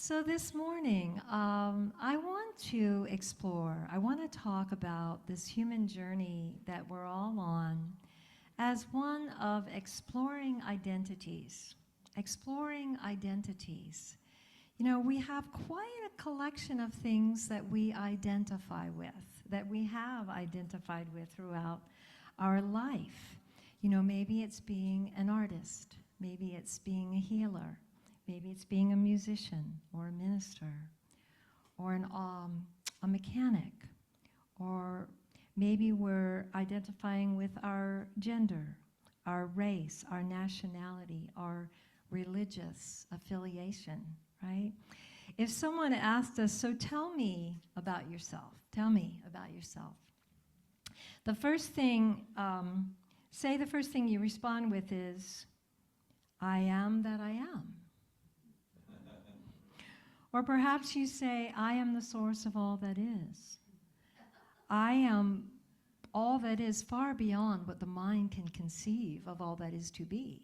So this morning, I want to explore, I want to talk about this human journey that we're all on as one of exploring identities. Exploring identities. You know, we have quite a collection of things that we identify with, that we have identified with throughout our life. You know, maybe it's being an artist, maybe it's being a healer, maybe it's being a musician or a minister or a mechanic, or maybe we're identifying with our gender, our race, our nationality, our religious affiliation, right? If someone asked us, so tell me about yourself, tell me about yourself. The first thing, say the first thing you respond with is, I am that I am. Or perhaps you say, I am the source of all that is. I am all that is far beyond what the mind can conceive of all that is to be.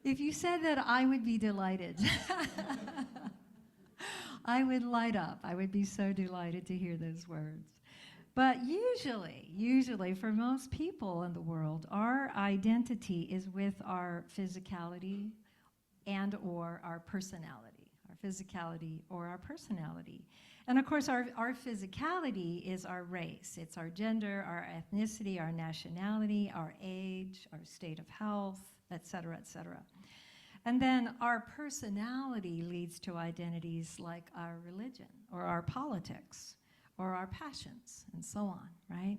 If you said that, I would be delighted. I would light up. I would be so delighted to hear those words. But usually for most people in the world, our identity is with our physicality and or our personality, our physicality or our personality. And of course, our physicality is our race. It's our gender, our ethnicity, our nationality, our age, our state of health, et cetera, et cetera. And then our personality leads to identities like our religion or our politics or our passions and so on, right?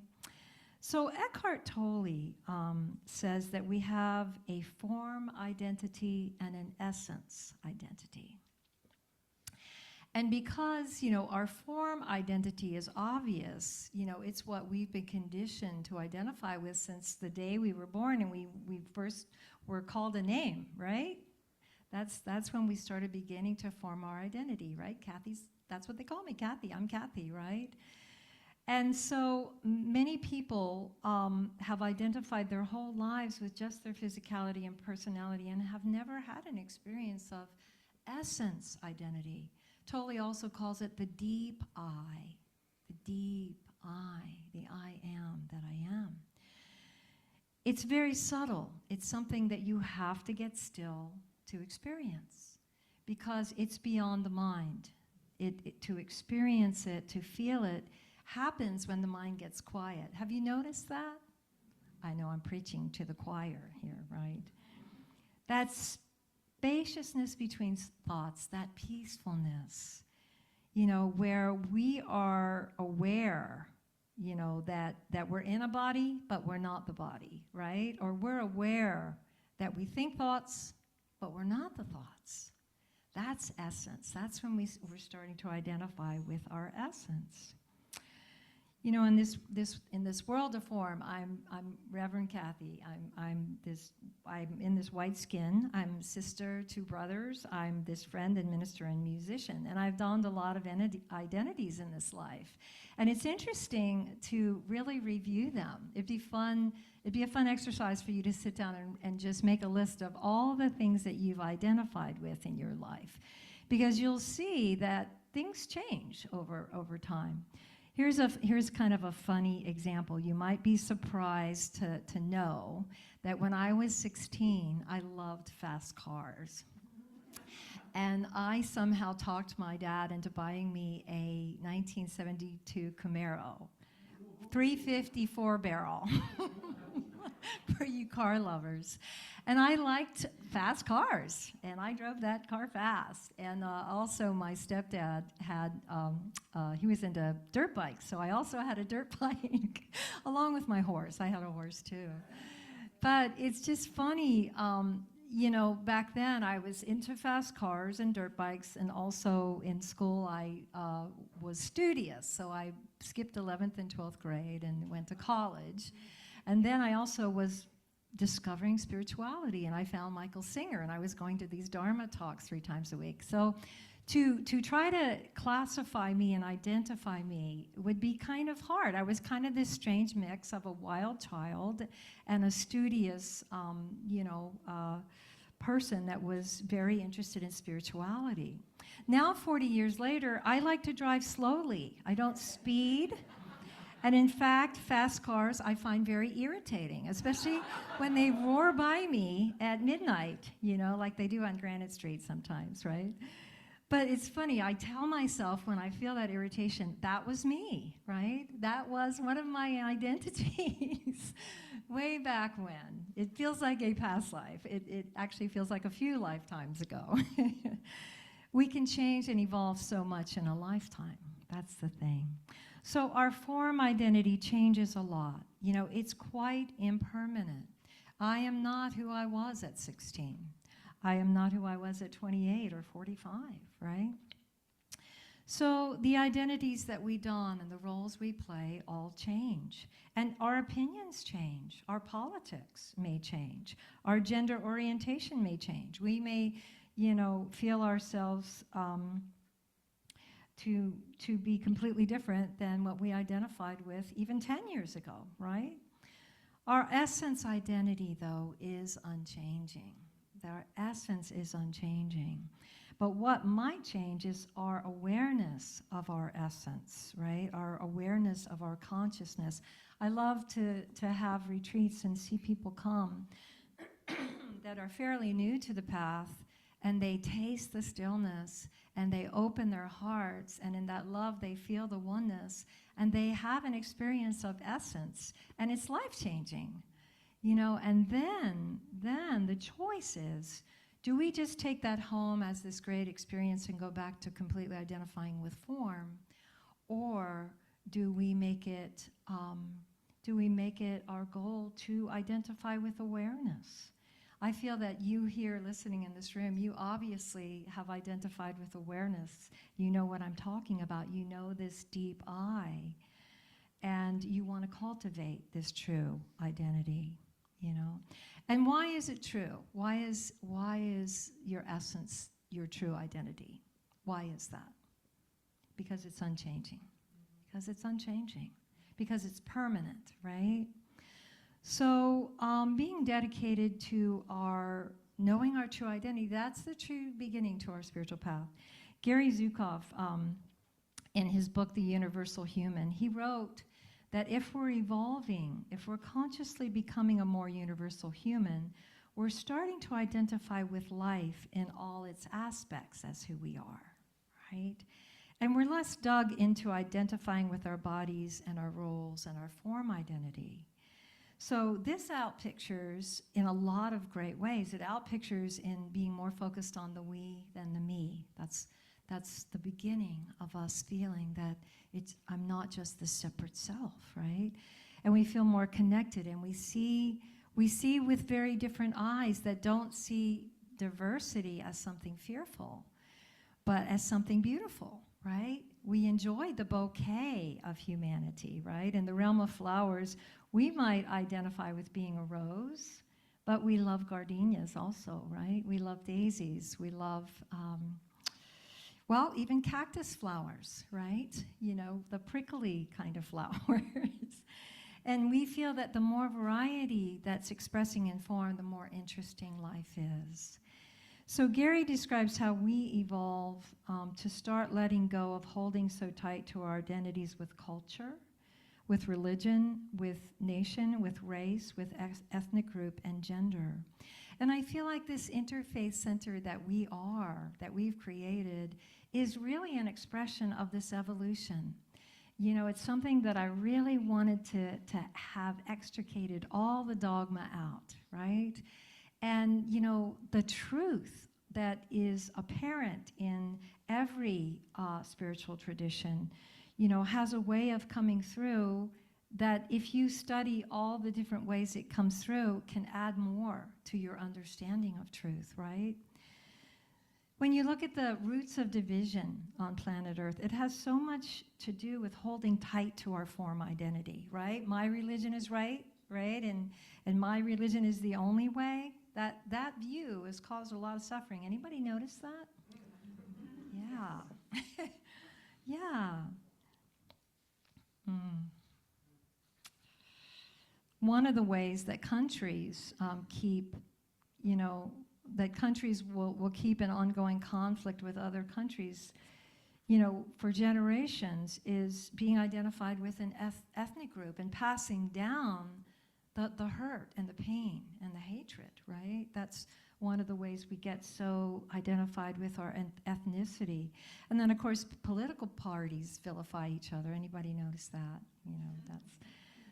So Eckhart Tolle says that we have a form identity and an essence identity. And because, you know, our form identity is obvious, you know, it's what we've been conditioned to identify with since the day we were born and we first were called a name, right? That's when we started beginning to form our identity, right? That's what they call me, Kathy. I'm Kathy, right? And so many people have identified their whole lives with just their physicality and personality and have never had an experience of essence identity. Tolle also calls it the deep I, the I am that I am. It's very subtle. It's something that you have to get still to experience because it's beyond the mind. To experience it, to feel it, happens when the mind gets quiet. Have you noticed that? I know I'm preaching to the choir here, right? That spaciousness between thoughts, that peacefulness, you know, where we are aware, you know, that we're in a body, but we're not the body, right? Or we're aware that we think thoughts, but we're not the thoughts. That's essence. That's when we're starting to identify with our essence. You know, in this world of form, I'm Reverend Kathy. I'm in this white skin. I'm sister to brothers. I'm this friend and minister and musician. And I've donned a lot of identities in this life. And it's interesting to really review them. It'd be a fun exercise for you to sit down and just make a list of all the things that you've identified with in your life. Because you'll see that things change over time. Here's kind of a funny example. You might be surprised to know that when I was 16, I loved fast cars. And I somehow talked my dad into buying me a 1972 Camaro, 350 4-barrel, for you car lovers. And I liked fast cars, and I drove that car fast. And also my stepdad had, he was into dirt bikes, so I also had a dirt bike, along with my horse. I had a horse too. But it's just funny, you know, back then I was into fast cars and dirt bikes, and also in school I was studious, so I skipped 11th and 12th grade and went to college. And then I also was discovering spirituality, and I found Michael Singer, and I was going to these Dharma talks 3 times a week. So to try to classify me and identify me would be kind of hard. I was kind of this strange mix of a wild child and a studious, person that was very interested in spirituality. Now, 40 years later, I like to drive slowly. I don't speed. And in fact, fast cars I find very irritating, especially when they roar by me at midnight, like they do on Granite Street sometimes, right? But it's funny, I tell myself when I feel that irritation, that was me, right? That was one of my identities way back when. It feels like a past life. It actually feels like a few lifetimes ago. We can change and evolve so much in a lifetime. That's the thing. So our form identity changes a lot. It's quite impermanent. I am not who I was at 16. I am not who I was at 28 or 45, right? So the identities that we don and the roles we play all change. And our opinions change. Our politics may change. Our gender orientation may change. We may, feel ourselves to be completely different than what we identified with even 10 years ago, right? Our essence identity, though, is unchanging. Our essence is unchanging. But what might change is our awareness of our essence, right? Our awareness of our consciousness. I love to have retreats and see people come that are fairly new to the path, and they taste the stillness, and they open their hearts, and in that love they feel the oneness, and they have an experience of essence, and it's life-changing, and then the choice is, do we just take that home as this great experience and go back to completely identifying with form, or do we make it our goal to identify with awareness? I feel that you here listening in this room, you obviously have identified with awareness. You know what I'm talking about. You know this deep I. And you want to cultivate this true identity, And why is it true? Why is your essence your true identity? Why is that? Because it's unchanging. Because it's unchanging. Because it's permanent, right? So being dedicated to knowing our true identity, that's the true beginning to our spiritual path. Gary Zukav, in his book, The Universal Human, he wrote that if we're evolving, if we're consciously becoming a more universal human, we're starting to identify with life in all its aspects as who we are, right? And we're less dug into identifying with our bodies and our roles and our form identity. So this outpictures in a lot of great ways. It outpictures in being more focused on the we than the me. That's the beginning of us feeling that I'm not just the separate self, right? And we feel more connected, and we see with very different eyes that don't see diversity as something fearful, but as something beautiful, right? We enjoy the bouquet of humanity, right? In the realm of flowers, we might identify with being a rose, but we love gardenias also, right? We love daisies. We love, even cactus flowers, right? The prickly kind of flowers. And we feel that the more variety that's expressing in form, the more interesting life is. So Gary describes how we evolve to start letting go of holding so tight to our identities with culture, with religion, with nation, with race, with ethnic group, and gender. And I feel like this interfaith center that we've created, is really an expression of this evolution. It's something that I really wanted to have extricated all the dogma out, right? And, the truth that is apparent in every spiritual tradition, has a way of coming through that if you study all the different ways it comes through, can add more to your understanding of truth, right? When you look at the roots of division on planet Earth, it has so much to do with holding tight to our form identity, right? My religion is right? And my religion is the only way. That view has caused a lot of suffering. Anybody notice that? Yeah. Yeah. One of the ways that countries keep, that countries will keep in ongoing conflict with other countries, for generations, is being identified with an ethnic group and passing down the hurt and the pain and the hatred, right? That's one of the ways we get so identified with our ethnicity. And then, of course, political parties vilify each other. Anybody notice that? That's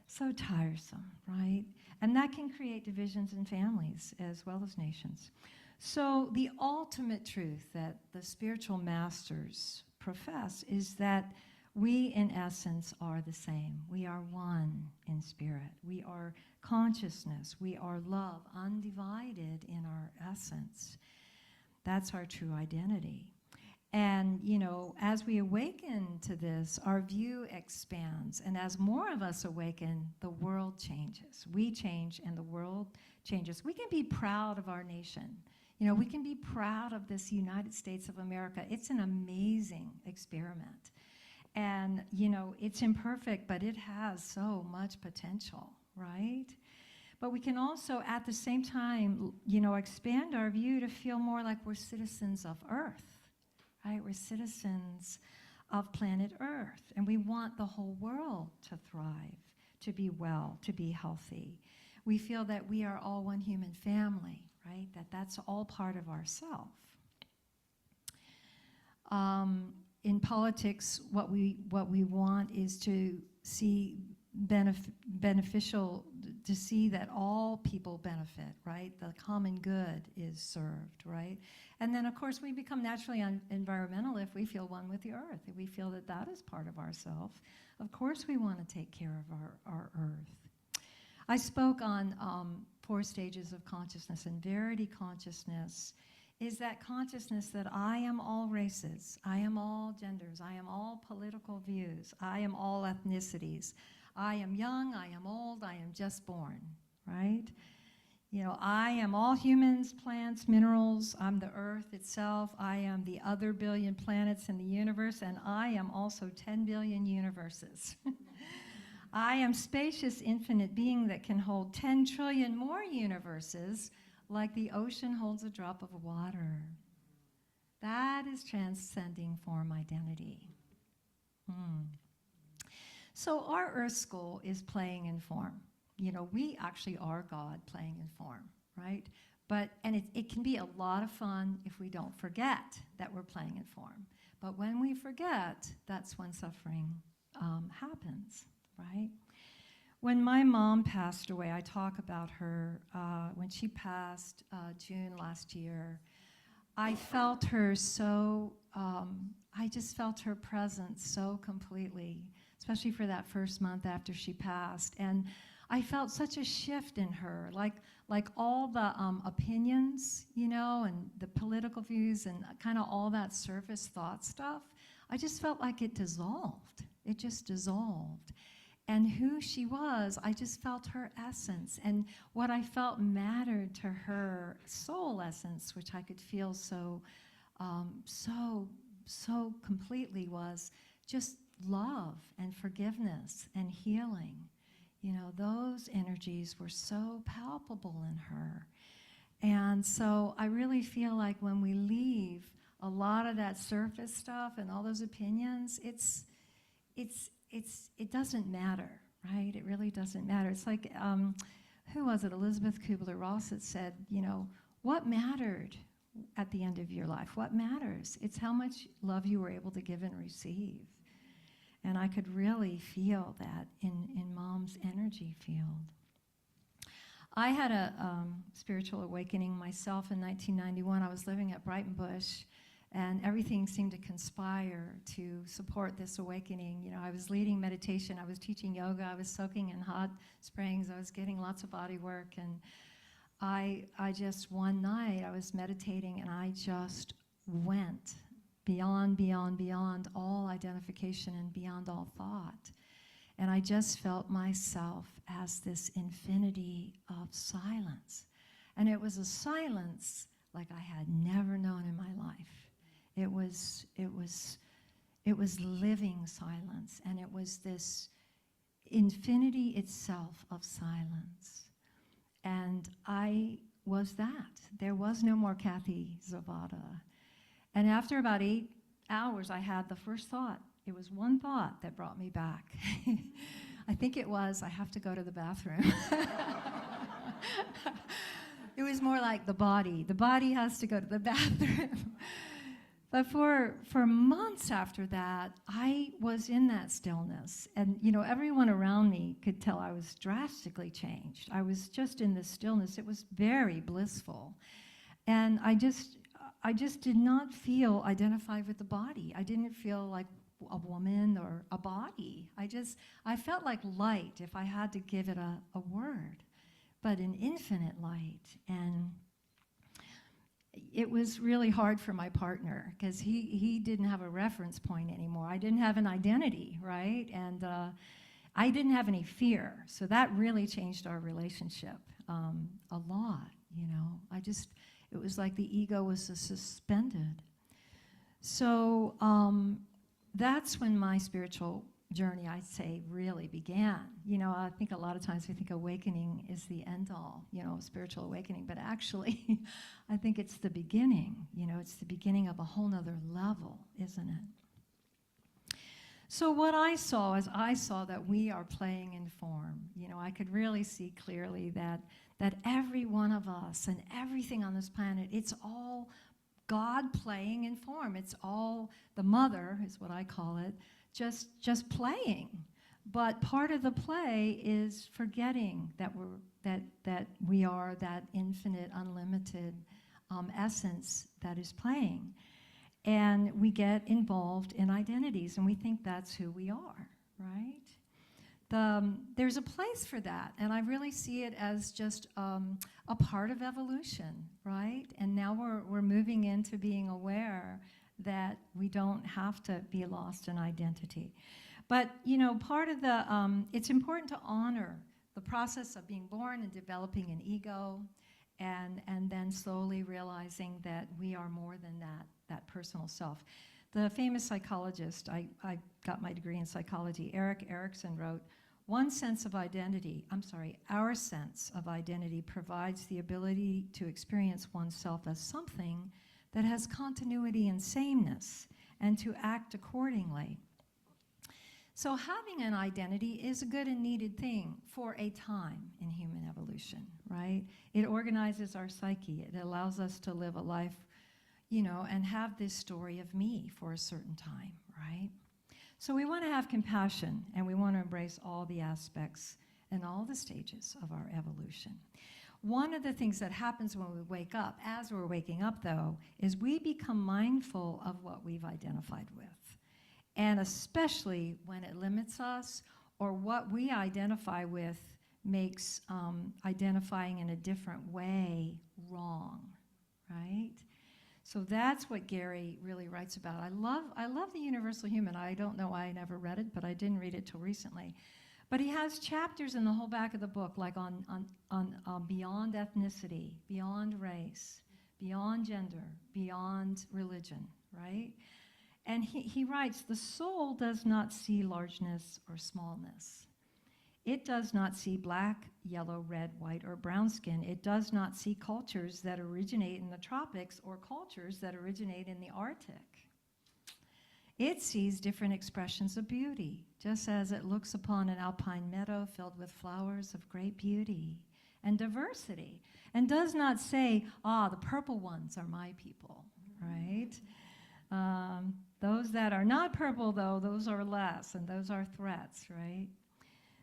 so tiresome, right? And that can create divisions in families as well as nations. So the ultimate truth that the spiritual masters profess is that we, in essence, are the same. We are one in spirit. We are consciousness. We are love, undivided in our essence. That's our true identity. And, as we awaken to this, our view expands. And as more of us awaken, the world changes. We change and the world changes. We can be proud of our nation. We can be proud of this United States of America. It's an amazing experiment. And, it's imperfect, but it has so much potential, right? But we can also, at the same time, expand our view to feel more like we're citizens of Earth, right? We're citizens of planet Earth, and we want the whole world to thrive, to be well, to be healthy. We feel that we are all one human family, right? That's all part of ourself. In politics, what we want is to see beneficial, to see that all people benefit, right? The common good is served, right? And then, of course, we become naturally environmental if we feel one with the earth, if we feel that that is part of ourself. Of course we want to take care of our earth. I spoke on 4 stages of consciousness, and verity consciousness is that consciousness that I am all races, I am all genders, I am all political views, I am all ethnicities, I am young, I am old, I am just born, right? I am all humans, plants, minerals, I'm the earth itself, I am the other billion planets in the universe, and I am also 10 billion universes. I am spacious, infinite being that can hold 10 trillion more universes, like the ocean holds a drop of water. That is transcending form identity. So our Earth School is playing in form. We actually are God playing in form, right? And it can be a lot of fun if we don't forget that we're playing in form. But when we forget, that's when suffering happens, right? When my mom passed away, I talk about her. When she passed June last year, I felt her so, I just felt her presence so completely, especially for that first month after she passed. And I felt such a shift in her, like all the opinions, and the political views and kind of all that surface thought stuff. I just felt like it dissolved. It just dissolved. And who she was, I just felt her essence. And what I felt mattered to her soul essence, which I could feel so completely, was just love and forgiveness and healing. Those energies were so palpable in her. And so I really feel like when we leave a lot of that surface stuff and all those opinions, it doesn't matter, right? It really doesn't matter. It's like, who was it? Elizabeth Kubler-Ross had said, what mattered at the end of your life? What matters? It's how much love you were able to give and receive. And I could really feel that in Mom's energy field. I had a spiritual awakening myself in 1991. I was living at Brighton Bush, and everything seemed to conspire to support this awakening. I was leading meditation, I was teaching yoga, I was soaking in hot springs, I was getting lots of body work, and I just, one night, I was meditating, and I just went beyond all identification and beyond all thought. And I just felt myself as this infinity of silence. And it was a silence like I had never known in my life. It was living silence, and it was this infinity itself of silence. And I was that. There was no more Kathy Zavada. And after about 8 hours, I had the first thought. It was one thought that brought me back. I think it was, I have to go to the bathroom. It was more like the body. The body has to go to the bathroom. But for months after that, I was in that stillness. And, everyone around me could tell I was drastically changed. I was just in this stillness. It was very blissful. And I just did not feel identified with the body. I didn't feel like a woman or a body. I felt like light, if I had to give it a word, but an infinite light. And it was really hard for my partner because he didn't have a reference point anymore. I didn't have an identity, right? And I didn't have any fear. So that really changed our relationship a lot, it was like the ego was suspended. So that's when my spiritual journey, I'd say, really began. I think a lot of times we think awakening is the end all, spiritual awakening, but actually, I think it's the beginning. It's the beginning of a whole nother level, isn't it? So what I saw is that we are playing in form. I could really see clearly that every one of us and everything on this planet, it's all God playing in form. It's all the mother, is what I call it, just playing. But part of the play is forgetting that we are that infinite, unlimited essence that is playing. And we get involved in identities, and we think that's who we are, right? There's a place for that, and I really see it as just a part of evolution, right? And now we're moving into being aware that we don't have to be lost in identity. But, part of it's important to honor the process of being born and developing an ego, and then slowly realizing that we are more than that personal self. The famous psychologist, I got my degree in psychology, Erik Erikson wrote, our sense of identity provides the ability to experience oneself as something that has continuity and sameness, and to act accordingly. So having an identity is a good and needed thing for a time in human evolution, right? It organizes our psyche. It allows us to live a life, and have this story of me for a certain time, right? So we want to have compassion, and we want to embrace all the aspects and all the stages of our evolution. One of the things that happens when we wake up, as we're waking up though, is we become mindful of what we've identified with. And especially when it limits us, or what we identify with makes identifying in a different way wrong, right? So that's what Gary really writes about. I love The Universal Human. I don't know why I never read it, but I didn't read it till recently. But he has chapters in the whole back of the book, like on beyond ethnicity, beyond race, beyond gender, beyond religion, right? And he writes, the soul does not see largeness or smallness. It does not see black, yellow, red, white, or brown skin. It does not see cultures that originate in the tropics or cultures that originate in the Arctic. It sees different expressions of beauty, just as it looks upon an alpine meadow filled with flowers of great beauty and diversity, and does not say, the purple ones are my people, right? Those that are not purple, though, those are less, and those are threats, right?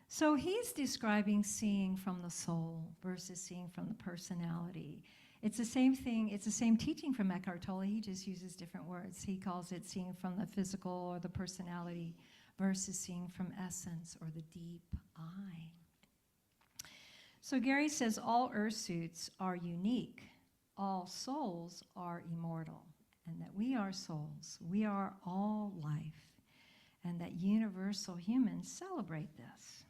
So he's describing seeing from the soul versus seeing from the personality. It's the same thing, it's the same teaching from Eckhart Tolle, he just uses different words. He calls it seeing from the physical or the personality versus seeing from essence or the deep eye. So Gary says all earth suits are unique, all souls are immortal, and that we are souls, we are all life, and that universal humans celebrate this.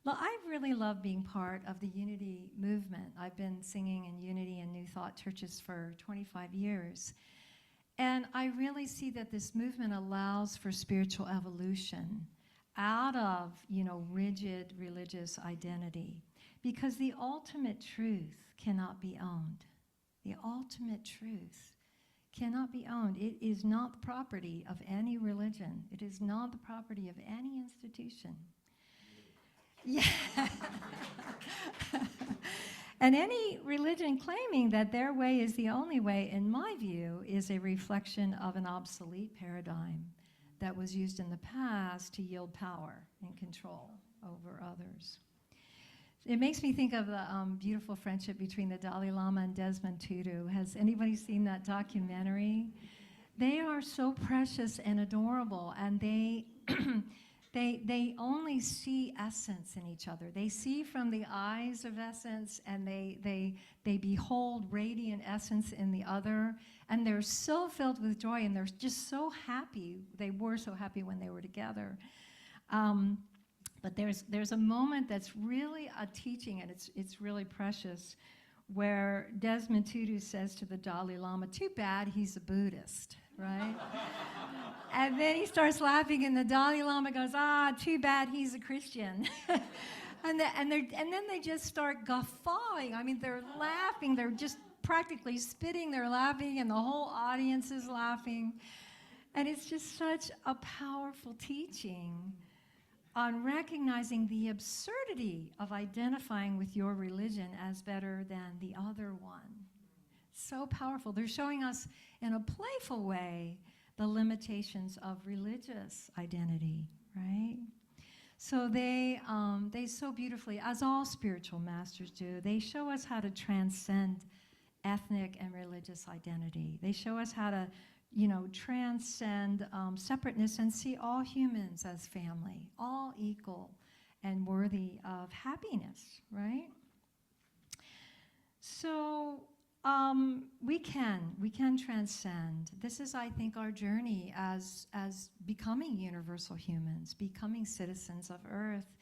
Well, I really love being part of the Unity movement. I've been singing in Unity and New Thought churches for 25 years. And I really see that this movement allows for spiritual evolution out of, rigid religious identity. because the ultimate truth cannot be owned. The ultimate truth cannot be owned. It is not the property of any religion. It is not the property of any institution. Yeah. And any religion claiming that their way is the only way, in my view, is a reflection of an obsolete paradigm that was used in the past to yield power and control over others. It makes me think of the beautiful friendship between the Dalai Lama and Desmond Tutu. Has anybody seen that documentary? They are so precious and adorable, and they they only see essence in each other. They see from the eyes of essence, and they behold radiant essence in the other, and they're so filled with joy, and they're just so happy. They were so happy when they were together. But there's a moment that's really a teaching, and it's really precious, where Desmond Tutu says to the Dalai Lama, "Too bad he's a Buddhist," right? And then he starts laughing, and the Dalai Lama goes, "Too bad he's a Christian." and then they just start guffawing. I mean, they're laughing. They're just practically spitting. They're laughing, and the whole audience is laughing. And it's just such a powerful teaching on recognizing the absurdity of identifying with your religion as better than the other one. So powerful. They're showing us in a playful way the limitations of religious identity, right? So they so beautifully, as all spiritual masters do, they show us how to transcend ethnic and religious identity. They show us how to transcend separateness and see all humans as family, all equal and worthy of happiness, right? So we can transcend. This is, I think, our journey as becoming universal humans, becoming citizens of Earth,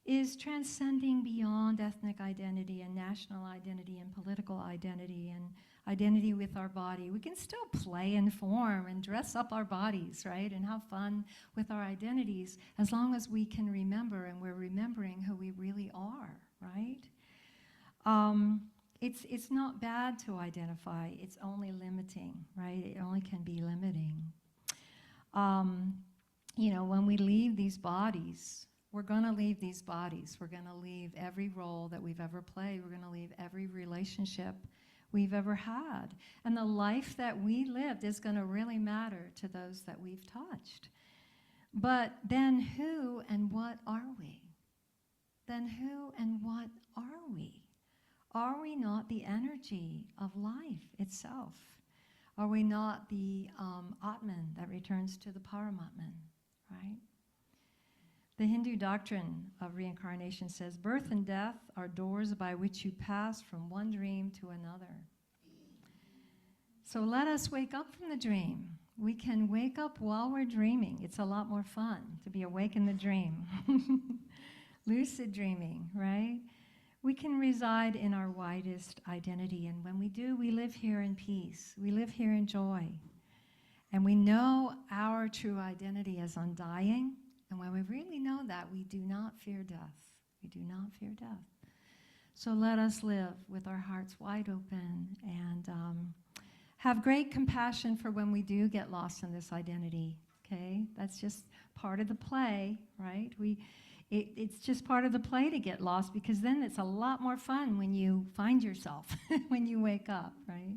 is transcending beyond ethnic identity and national identity and political identity and identity with our body. We can still play and form and dress up our bodies, right, and have fun with our identities, as long as we can remember, and we're remembering who we really are, right? It's not bad to identify. It's only limiting, right? It only can be limiting. When we leave these bodies, we're going to leave these bodies. We're going to leave every role that we've ever played. We're going to leave every relationship we've ever had. And the life that we lived is going to really matter to those that we've touched. But then who and what are we? Then who and what are we? Are we not the energy of life itself? Are we not the Atman that returns to the Paramatman, right? The Hindu doctrine of reincarnation says, birth and death are doors by which you pass from one dream to another. So let us wake up from the dream. We can wake up while we're dreaming. It's a lot more fun to be awake in the dream. Lucid dreaming, right? We can reside in our widest identity, and when we do, we live here in peace. We live here in joy. And we know our true identity as undying. And when we really know that, we do not fear death. We do not fear death. So let us live with our hearts wide open and have great compassion for when we do get lost in this identity, okay? That's just part of the play, right? It's just part of the play to get lost, because then it's a lot more fun when you find yourself, when you wake up, right?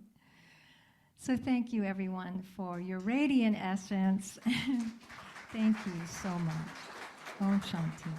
So thank you, everyone, for your radiant essence. Thank you so much. Om Shanti.